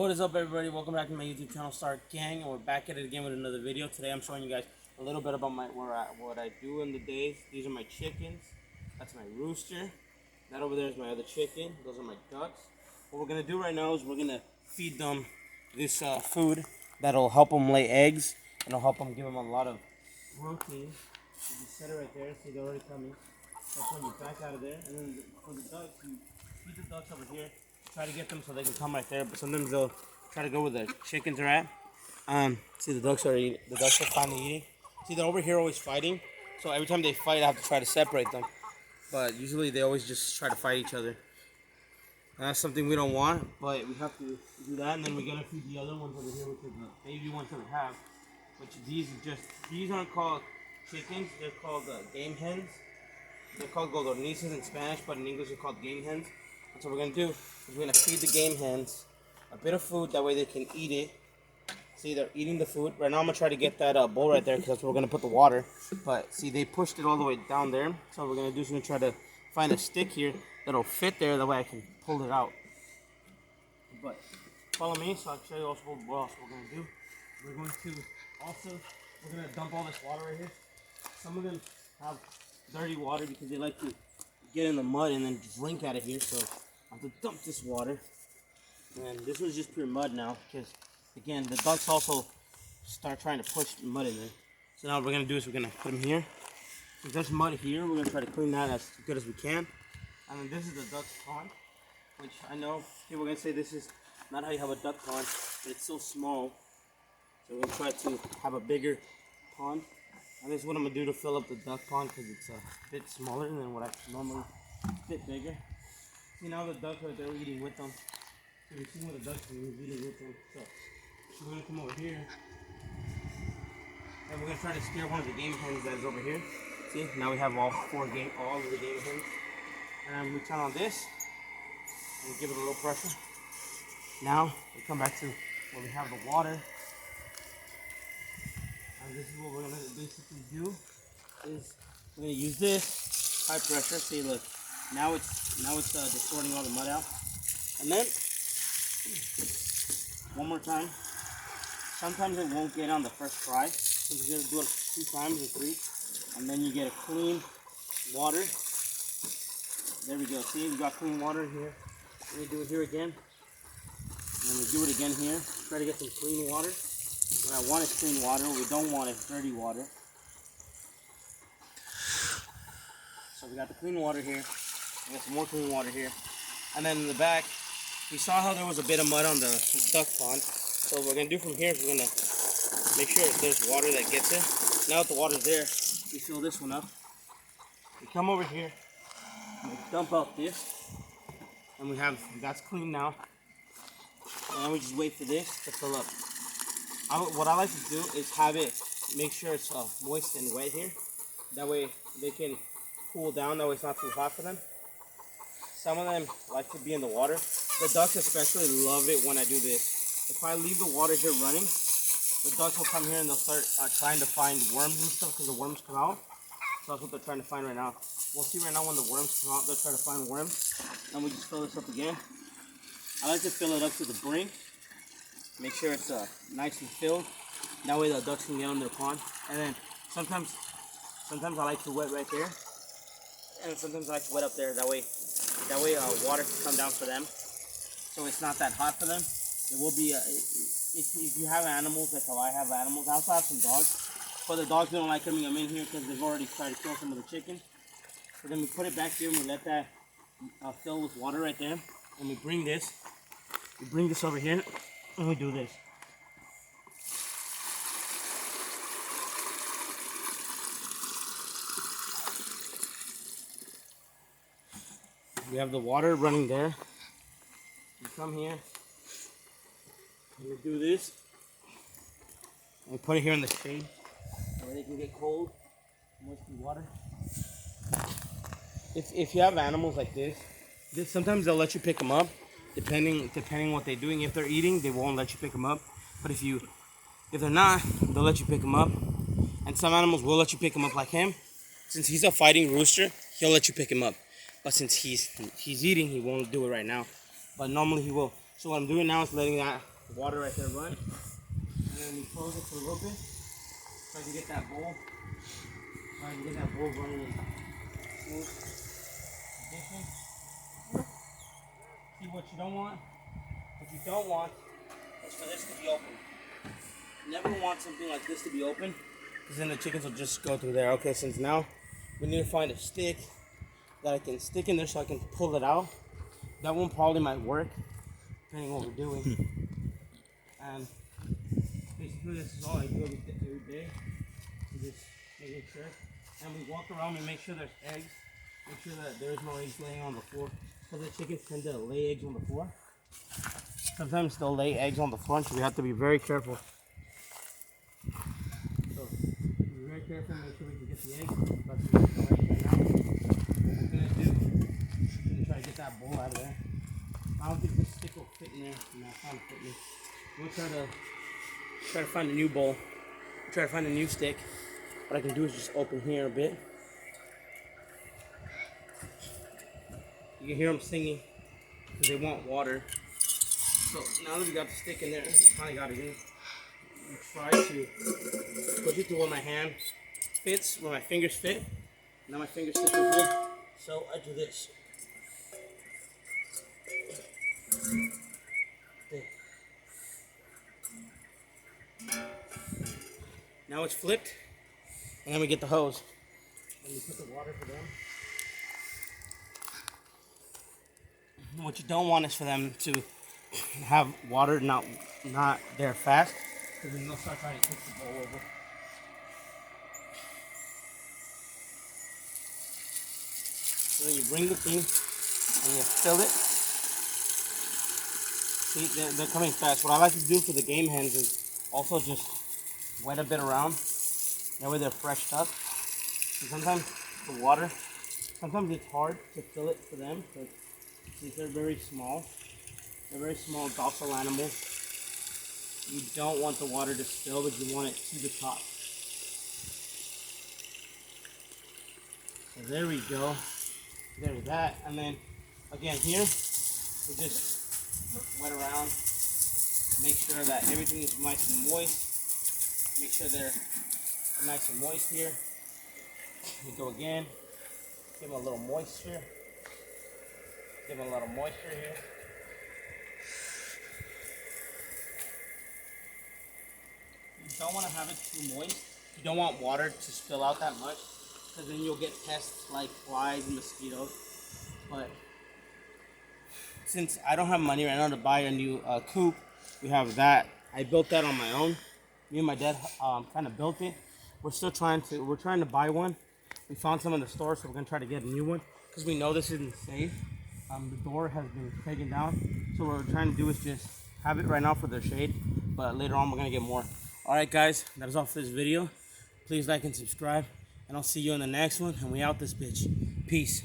What is up, everybody? Welcome back to my YouTube channel, Stark Gang, and we're back at it again with another video. Today I'm showing you guys a little bit about what I do in the days. These are my chickens. That's my rooster. That over there is my other chicken. Those are my ducks. What we're gonna do right now is we're gonna feed them this food that'll help them lay eggs and it'll help them give them a lot of protein. You just set it right there. See, they're already coming. That's when you back out of there, and then for the ducks, you feed the ducks over here. Try to get them so they can come right there, but sometimes they'll try to go where the chickens are at. See, the ducks are eating. The ducks are finally eating. See, they're over here always fighting. So every time they fight, I have to try to separate them. But usually they always just try to fight each other. And that's something we don't want, but we have to do that. And then we're gonna feed the other ones over here, which are the baby ones that we have. Which these aren't called chickens. They're called game hens. They're called codornices in Spanish, but in English they're called game hens. And so what we're gonna do is we're gonna feed the game hens a bit of food, that way they can eat it. See, they're eating the food. Right now I'm gonna try to get that bowl right there because that's where we're gonna put the water. But see, they pushed it all the way down there. So what we're gonna do is we're gonna try to find a stick here that'll fit there, that way I can pull it out. But follow me so I'll show you also what else we're gonna do. We're gonna dump all this water right here. Some of them have dirty water because they like to get in the mud and then drink out of here, so I have to dump this water. And this one's just pure mud now because, again, the ducks also start trying to push the mud in there. So now what we're gonna do is we're gonna put them here. If there's mud here, we're gonna try to clean that as good as we can. And then this is the duck's pond, which I know people are gonna say this is not how you have a duck pond, but it's so small. So we're gonna try to have a bigger pond. And this is what I'm gonna do to fill up the duck pond because it's a bit smaller than what I normally, a bit bigger. See, now the ducks are there eating with them. So you see what the ducks are eating with them. So we're gonna come over here and we're gonna try to scare one of the game hens that is over here. See, now we have all of the game hens. And we turn on this and give it a little pressure. Now we come back to where we have the water. And this is what we're gonna basically do is we're gonna use this high pressure. See, look, now it's distorting all the mud out. And then one more time. Sometimes it won't get on the first try. So you're gonna do it 2 times or 3, and then you get a clean water. There we go. See, we got clean water here. We do it here again, and we do it again here. Try to get some clean water. What I want is clean water. What we don't want is dirty water. So we got the clean water here. We got some more clean water here. And then in the back, we saw how there was a bit of mud on the duck pond. So what we're going to do from here is we're going to make sure there's water that gets there. Now that the water's there, we fill this one up. We come over here, and we dump out this. And that's clean now. And then we just wait for this to fill up. What I like to do is have it, make sure it's moist and wet here. That way they can cool down, that way it's not too hot for them. Some of them like to be in the water. The ducks especially love it when I do this. If I leave the water here running, the ducks will come here and they'll start trying to find worms and stuff because the worms come out. So that's what they're trying to find right now. We'll see right now when the worms come out, they'll try to find worms. And we just fill this up again. I like to fill it up to the brink. Make sure it's nice and filled. That way the ducks can get on their pond. And then sometimes I like to wet right there. And sometimes I like to wet up there. That way water can come down for them. So it's not that hot for them. It will be, if you have animals, like how I have animals, I also have some dogs. But the dogs don't like coming in here because they've already tried to kill some of the chicken. So then we put it back here and we let that fill with water right there. And we bring this over here. And we do this. We have the water running there. We come here. And we do this. And we put it here in the shade. Where they can get cold. Moist water. If you have animals like this, sometimes they'll let you pick them up. Depending what they're doing. If they're eating, they won't let you pick them up. But if they're not, they'll let you pick them up. And some animals will let you pick them up, like him. Since he's a fighting rooster, he'll let you pick him up. But since he's eating, he won't do it right now. But normally he will. So what I'm doing now is letting that water right there run. And then we close it for a little bit so I can get that bowl. So I can get that bowl running in smooth condition. See what you don't want? What you don't want is for this to be open. Never want something like this to be open, because then the chickens will just go through there. Okay, since now we need to find a stick that I can stick in there so I can pull it out. That one probably might work, depending on what we're doing. And basically this is all I do every day. Just making sure. And we walk around and make sure there's eggs. Make sure that there's no eggs laying on the floor. Because the chickens tend to lay eggs on the floor. Sometimes they'll lay eggs on the front, so we have to be very careful. So, be very careful, make sure we can get the eggs. But there's no eggs right now. What we're going to do, we're going to try to get that bowl out of there. I don't think this stick will fit in there. No, it's not fit me. We'll try to find a new bowl. Try to find a new stick. What I can do is just open here a bit. You can hear them singing because they want water. So now that we got the stick in there, we finally got it in. We try to push it to where my hand fits, where my fingers fit. Now my fingers fit through here, so I do this. There. Now it's flipped, and then we get the hose. And we put the water for them. What you don't want is for them to have water not there fast, because then they'll start trying to kick the bowl over. So then you bring the thing and you fill it. See, they're coming fast. What I like to do for the game hens is also just wet a bit around. That way they're freshed up. And sometimes the water, sometimes it's hard to fill it for them, but since they're very small docile animals, you don't want the water to spill, but you want it to the top. So there we go. There's that. And then again here, we just wet around, make sure that everything is nice and moist. Make sure they're nice and moist here. We go again, give them a little moisture. Give them a little moisture here. You don't want to have it too moist. You don't want water to spill out that much, because then you'll get pests like flies and mosquitoes. But since I don't have money right now to buy a new coop, we have that. I built that on my own. Me and my dad kind of built it. We're trying to buy one. We found some in the store, so we're gonna try to get a new one because we know this isn't safe. The door has been taken down, so what we're trying to do is just have it right now for their shade, but later on we're gonna get more. Alright guys, that is all for this video. Please like and subscribe, and I'll see you in the next one, and we out this bitch. Peace.